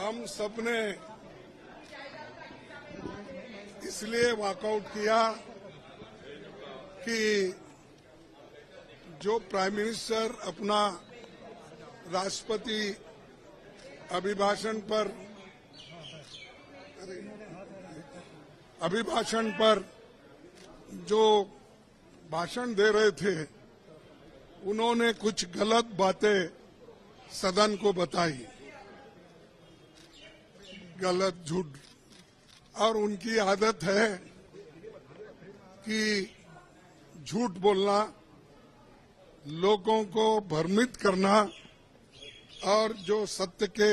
हम सबने इसलिए वॉकआउट किया कि जो प्राइम मिनिस्टर अपना राष्ट्रपति अभिभाषण पर जो भाषण दे रहे थे, उन्होंने कुछ गलत बातें सदन को बताई, गलत झूठ, और उनकी आदत है कि झूठ बोलना, लोगों को भ्रमित करना और जो सत्य के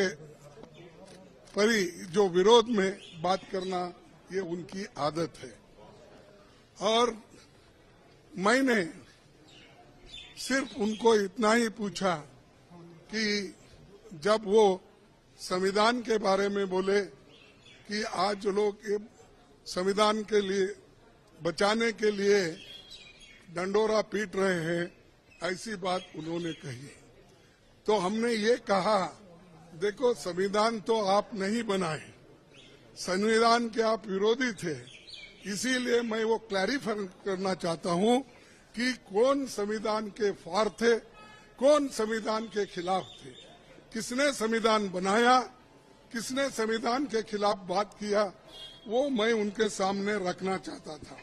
जो विरोध में बात करना, ये उनकी आदत है। और मैंने सिर्फ उनको इतना ही पूछा कि जब वो संविधान के बारे में बोले कि आज लोग ये संविधान के लिए बचाने के लिए डंडोरा पीट रहे हैं, ऐसी बात उन्होंने कही, तो हमने ये कहा, देखो संविधान तो आप नहीं बनाए, संविधान के आप विरोधी थे, इसीलिए मैं वो क्लैरिफाई करना चाहता हूं कि कौन संविधान के फार थे, कौन संविधान के खिलाफ थे, किसने संविधान बनाया, किसने संविधान के खिलाफ बात किया, वो मैं उनके सामने रखना चाहता था।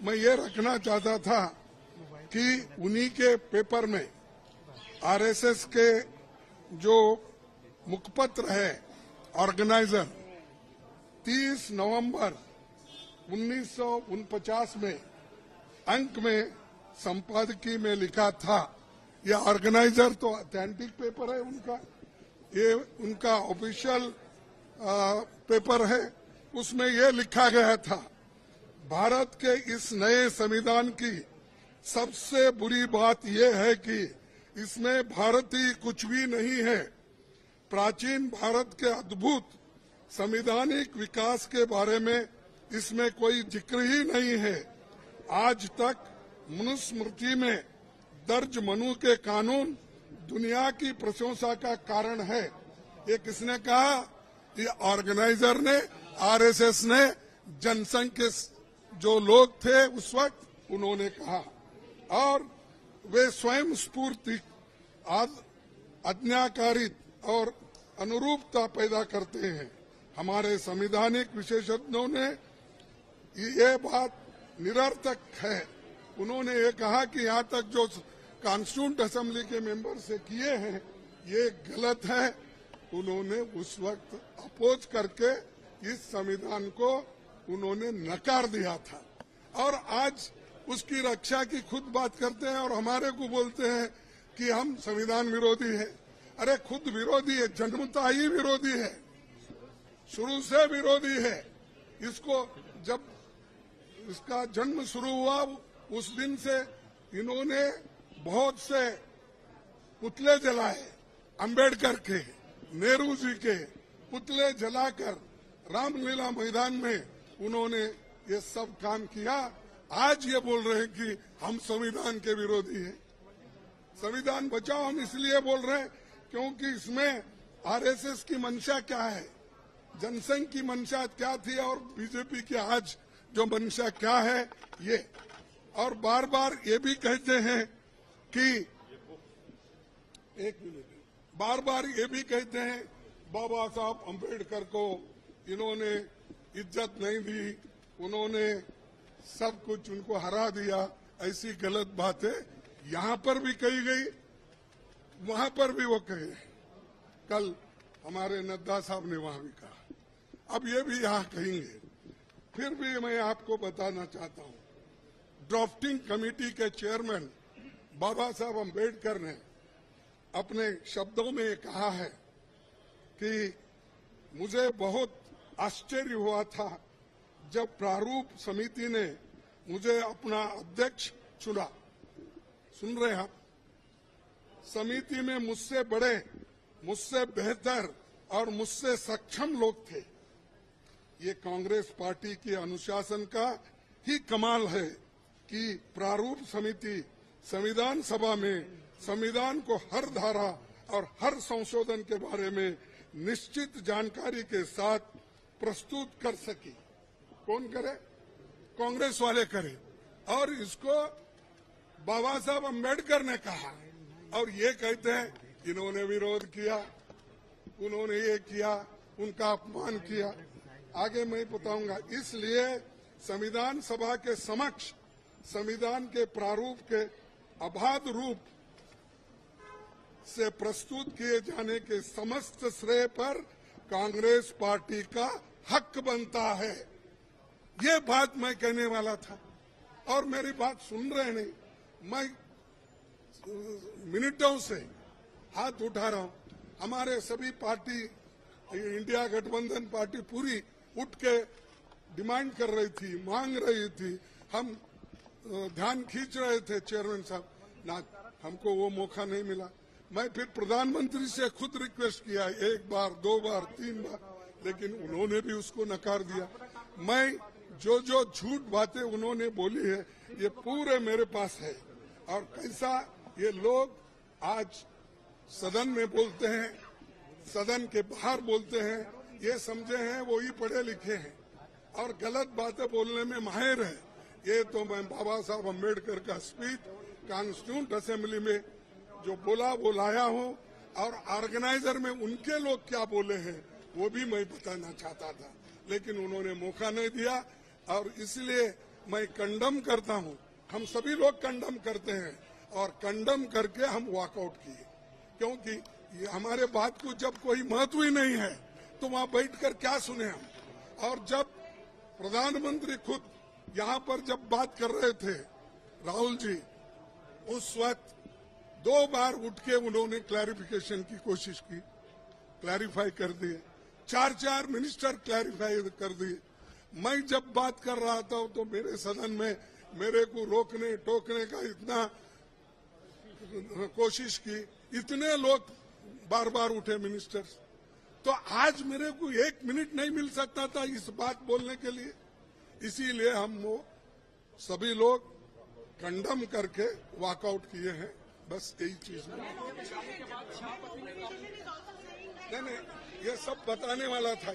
मैं ये रखना चाहता था कि उन्हीं के पेपर में आरएसएस के जो मुखपत्र है ऑर्गेनाइजर 30 नवंबर 1949 में अंक में संपादकीय में लिखा था, ये ऑर्गेनाइजर तो ऑथेंटिक पेपर है उनका, ये उनका ऑफिशियल पेपर है, उसमें ये लिखा गया था, भारत के इस नए संविधान की सबसे बुरी बात यह है कि इसमें भारतीय कुछ भी नहीं है, प्राचीन भारत के अद्भुत संवैधानिक विकास के बारे में इसमें कोई जिक्र ही नहीं है। आज तक मनुस्मृति में दर्ज मनु के कानून दुनिया की प्रशंसा का कारण है। ये किसने कहा? ये ऑर्गेनाइजर ने, आरएसएस ने, जनसंघ के जो लोग थे उस वक्त उन्होंने कहा, और वे स्वयं स्फूर्ति आज्ञाकारित और अनुरूपता पैदा करते हैं। हमारे संवैधानिक विशेषज्ञों ने ये बात निरर्थक है। उन्होंने ये कहा कि यहाँ तक जो कॉन्स्टिट्यूंट असेंबली के मेंबर से किए हैं ये गलत है। उन्होंने उस वक्त अपोज करके इस संविधान को उन्होंने नकार दिया था, और आज उसकी रक्षा की खुद बात करते हैं और हमारे को बोलते हैं कि हम संविधान विरोधी है। अरे खुद विरोधी है, जन्मता ही विरोधी है, शुरू से विरोधी है। इसको जब इसका जन्म शुरू हुआ उस दिन से इन्होंने बहुत से पुतले जलाए, अंबेडकर के, नेहरू जी के पुतले जलाकर रामलीला मैदान में उन्होंने ये सब काम किया। आज ये बोल रहे हैं कि हम संविधान के विरोधी हैं। संविधान बचाओ हम इसलिए बोल रहे हैं क्योंकि इसमें आरएसएस की मंशा क्या है, जनसंघ की मंशा क्या थी और बीजेपी की आज जो मंशा क्या है ये। और बार बार ये भी कहते हैं कि बार बार ये भी कहते हैं बाबा साहब अम्बेडकर को इन्होंने इज्जत नहीं दी, उन्होंने सब कुछ उनको हरा दिया। ऐसी गलत बातें यहाँ पर भी कही गई, वहां पर भी वो कहे। कल हमारे नड्डा साहब ने वहां भी कहा, अब ये भी यहाँ कहेंगे। फिर भी मैं आपको बताना चाहता हूँ, ड्राफ्टिंग कमेटी के चेयरमैन बाबा साहब अम्बेडकर ने अपने शब्दों में कहा है कि मुझे बहुत आश्चर्य हुआ था जब प्रारूप समिति ने मुझे अपना अध्यक्ष चुना। सुन रहे हैं आप? समिति में मुझसे बड़े, मुझसे बेहतर और मुझसे सक्षम लोग थे। ये कांग्रेस पार्टी के अनुशासन का ही कमाल है कि प्रारूप समिति संविधान सभा में संविधान को हर धारा, और हर संशोधन के बारे में निश्चित जानकारी के साथ प्रस्तुत कर सके। कौन करे? कांग्रेस वाले करे। और इसको बाबा साहब अम्बेडकर ने कहा और ये कहते हैं इन्होंने विरोध किया, उन्होंने ये किया, उनका अपमान किया। आगे मैं बताऊंगा। इसलिए संविधान सभा के समक्ष संविधान के प्रारूप के अबाध रूप से प्रस्तुत किए जाने के समस्त श्रेय पर कांग्रेस पार्टी का हक बनता है। ये बात मैं कहने वाला था और मेरी बात सुन रहे नहीं। मैं मिनटों से हाथ उठा रहा हूं। हमारे सभी पार्टी, इंडिया गठबंधन पार्टी पूरी उठ के डिमांड कर रही थी, मांग रही थी। हम ध्यान खींच रहे थे चेयरमैन साहब, ना हमको वो मौका नहीं मिला। मैं फिर प्रधानमंत्री से खुद रिक्वेस्ट किया, 1 बार 2 बार 3 बार, लेकिन उन्होंने भी उसको नकार दिया। मैं जो झूठ बातें उन्होंने बोली है ये पूरे मेरे पास है। और कैसा ये लोग आज सदन में बोलते हैं, सदन के बाहर बोलते हैं, ये समझे हैं वो ही पढ़े लिखे हैं और गलत बातें बोलने में माहिर है। ये तो मैं बाबा साहब अम्बेडकर का स्पीच कॉन्स्टिट्यूंट असेंबली में जो बोला वो लाया हूं और ऑर्गेनाइजर में उनके लोग क्या बोले हैं वो भी मैं बताना चाहता था, लेकिन उन्होंने मौका नहीं दिया। और इसलिए मैं कंडम करता हूं, हम सभी लोग कंडम करते हैं और कंडम करके हम वॉकआउट किए, क्योंकि ये हमारे बात को जब कोई महत्व ही नहीं है तो वहां बैठकर क्या सुने हम। और जब प्रधानमंत्री खुद यहाँ पर जब बात कर रहे थे राहुल जी, उस वक्त 2 बार उठ के उन्होंने क्लैरिफिकेशन की कोशिश की, क्लैरिफाई कर दिए। 4 मिनिस्टर क्लैरिफाई कर दिए। मैं जब बात कर रहा था तो मेरे सदन में मेरे को रोकने टोकने का इतना कोशिश की, इतने लोग बार बार उठे मिनिस्टर्स। तो आज मेरे को 1 मिनट नहीं मिल सकता था इस बात बोलने के लिए। इसीलिए हम वो सभी लोग कंडम करके वॉकआउट किए हैं। बस यही चीज नहीं, ये सब बताने वाला था।